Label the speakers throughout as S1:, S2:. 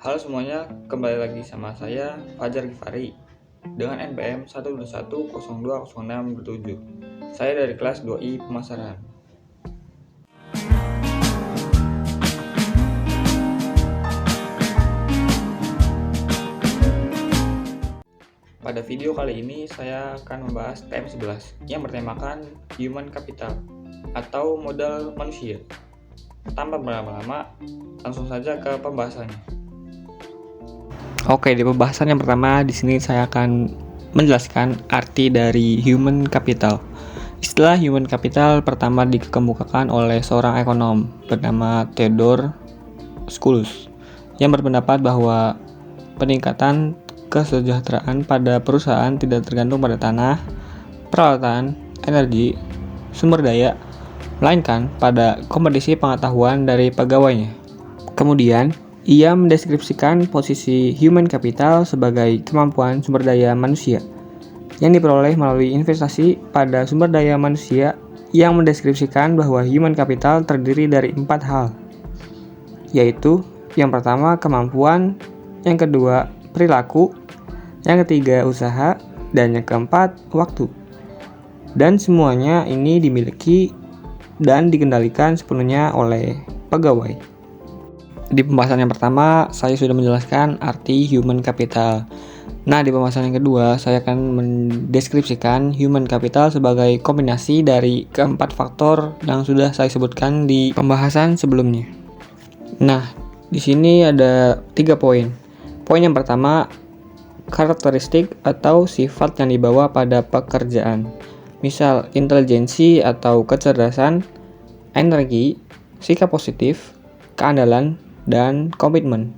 S1: Halo semuanya, kembali lagi sama saya Fajar Gifari dengan NPM 121020627. Saya dari kelas 2I Pemasaran. Pada video kali ini saya akan membahas TM11 yang bertemakan Human Capital atau modal manusia. Tanpa berlama-lama, langsung saja ke pembahasannya. Oke, di pembahasan yang pertama di sini saya akan menjelaskan arti dari human capital. Istilah human capital pertama dikemukakan oleh seorang ekonom bernama Theodore Schultz yang berpendapat bahwa peningkatan kesejahteraan pada perusahaan tidak tergantung pada tanah, peralatan, energi, sumber daya, melainkan pada kompetisi pengetahuan dari pegawainya. Kemudian, ia mendeskripsikan posisi human capital sebagai kemampuan sumber daya manusia yang diperoleh melalui investasi pada sumber daya manusia, yang mendeskripsikan bahwa human capital terdiri dari 4 hal, yaitu yang pertama kemampuan, yang kedua perilaku, yang ketiga usaha, dan yang keempat waktu. Dan semuanya ini dimiliki dan dikendalikan sepenuhnya oleh pegawai. Di pembahasan yang pertama, saya sudah menjelaskan arti human capital. Nah, di pembahasan yang kedua, saya akan mendeskripsikan human capital sebagai kombinasi dari keempat faktor yang sudah saya sebutkan di pembahasan sebelumnya. Nah, di sini ada 3 poin. Poin yang pertama, karakteristik atau sifat yang dibawa pada pekerjaan. Misal, intelijensi atau kecerdasan, energi, sikap positif, keandalan, dan komitmen.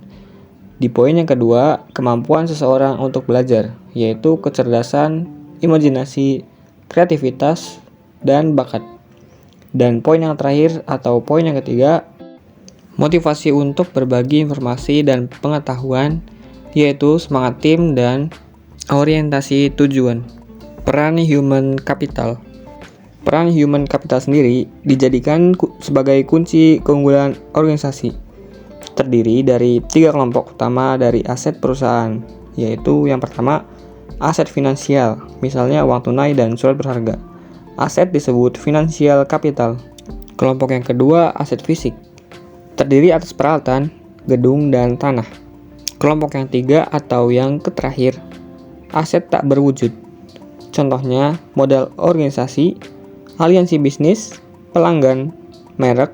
S1: Di poin yang kedua, kemampuan seseorang untuk belajar, yaitu kecerdasan, imajinasi, kreativitas, dan bakat. Dan poin yang terakhir atau poin yang ketiga, motivasi untuk berbagi informasi dan pengetahuan, yaitu semangat tim dan orientasi tujuan. Peran human capital. Peran human capital sendiri dijadikan sebagai kunci keunggulan organisasi. Terdiri dari 3 kelompok utama dari aset perusahaan, yaitu yang pertama, aset finansial, misalnya uang tunai dan surat berharga. Aset disebut financial capital. Kelompok yang kedua, aset fisik, terdiri atas peralatan, gedung, dan tanah. Kelompok yang ketiga atau yang terakhir, aset tak berwujud. Contohnya, modal organisasi, aliansi bisnis, pelanggan, merek,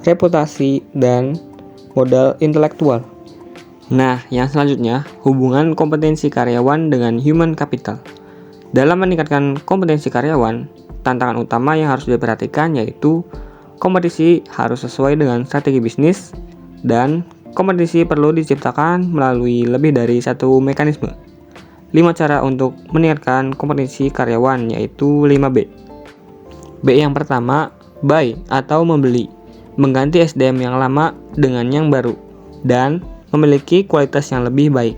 S1: reputasi, dan modal intelektual. Nah, yang selanjutnya, hubungan kompetensi karyawan dengan human capital. Dalam meningkatkan kompetensi karyawan, tantangan utama yang harus diperhatikan yaitu kompetisi harus sesuai dengan strategi bisnis, dan kompetisi perlu diciptakan melalui lebih dari satu mekanisme. 5 cara untuk meningkatkan kompetensi karyawan yaitu 5B. B yang pertama, buy atau membeli, mengganti SDM yang lama dengan yang baru dan memiliki kualitas yang lebih baik.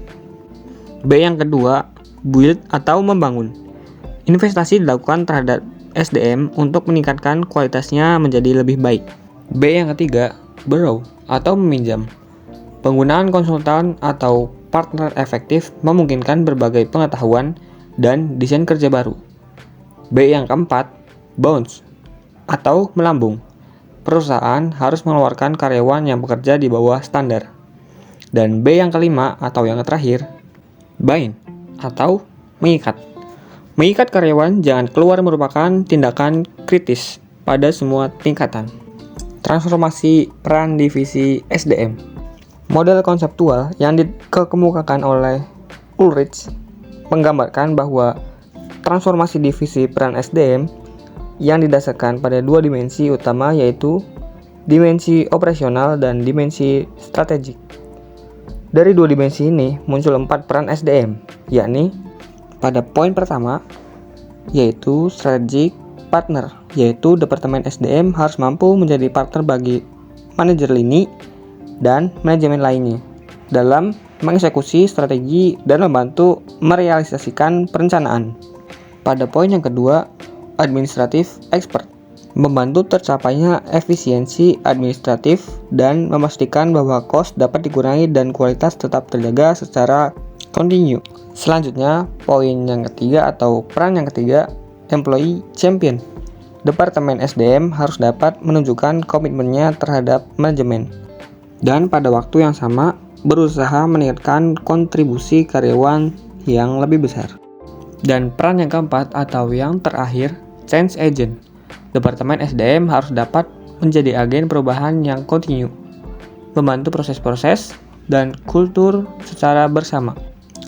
S1: B yang kedua, build atau membangun, investasi dilakukan terhadap SDM untuk meningkatkan kualitasnya menjadi lebih baik. B yang ketiga, borrow atau meminjam, penggunaan konsultan atau partner efektif memungkinkan berbagai pengetahuan dan desain kerja baru. B yang keempat, bounce atau melambung, perusahaan harus mengeluarkan karyawan yang bekerja di bawah standar. Dan B yang kelima atau yang terakhir, bind atau mengikat. Mengikat karyawan jangan keluar merupakan tindakan kritis pada semua tingkatan. Transformasi peran divisi SDM. Model konseptual yang dikemukakan oleh Ulrich menggambarkan bahwa transformasi divisi peran SDM yang didasarkan pada 2 dimensi utama, yaitu dimensi operasional dan dimensi strategik. Dari 2 dimensi ini muncul 4 peran SDM, yakni pada poin pertama yaitu strategic partner, yaitu departemen SDM harus mampu menjadi partner bagi manajer lini dan manajemen lainnya dalam mengeksekusi strategi dan membantu merealisasikan perencanaan. Pada poin yang kedua, administratif expert, membantu tercapainya efisiensi administratif, dan memastikan bahwa kos dapat dikurangi dan kualitas tetap terjaga secara kontinu. Selanjutnya, poin yang ketiga atau peran yang ketiga, employee champion. Departemen SDM harus dapat menunjukkan komitmennya terhadap manajemen dan pada waktu yang sama berusaha meningkatkan kontribusi karyawan yang lebih besar. Dan peran yang keempat atau yang terakhir, change agent. Departemen SDM harus dapat menjadi agen perubahan yang kontinu, membantu proses-proses dan kultur secara bersama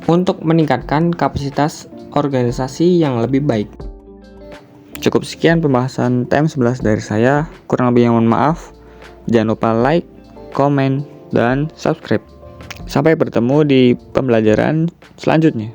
S1: untuk meningkatkan kapasitas organisasi yang lebih baik. Cukup sekian pembahasan TM11 dari saya, kurang lebihnya mohon maaf. Jangan lupa like, komen, dan subscribe. Sampai bertemu di pembelajaran selanjutnya.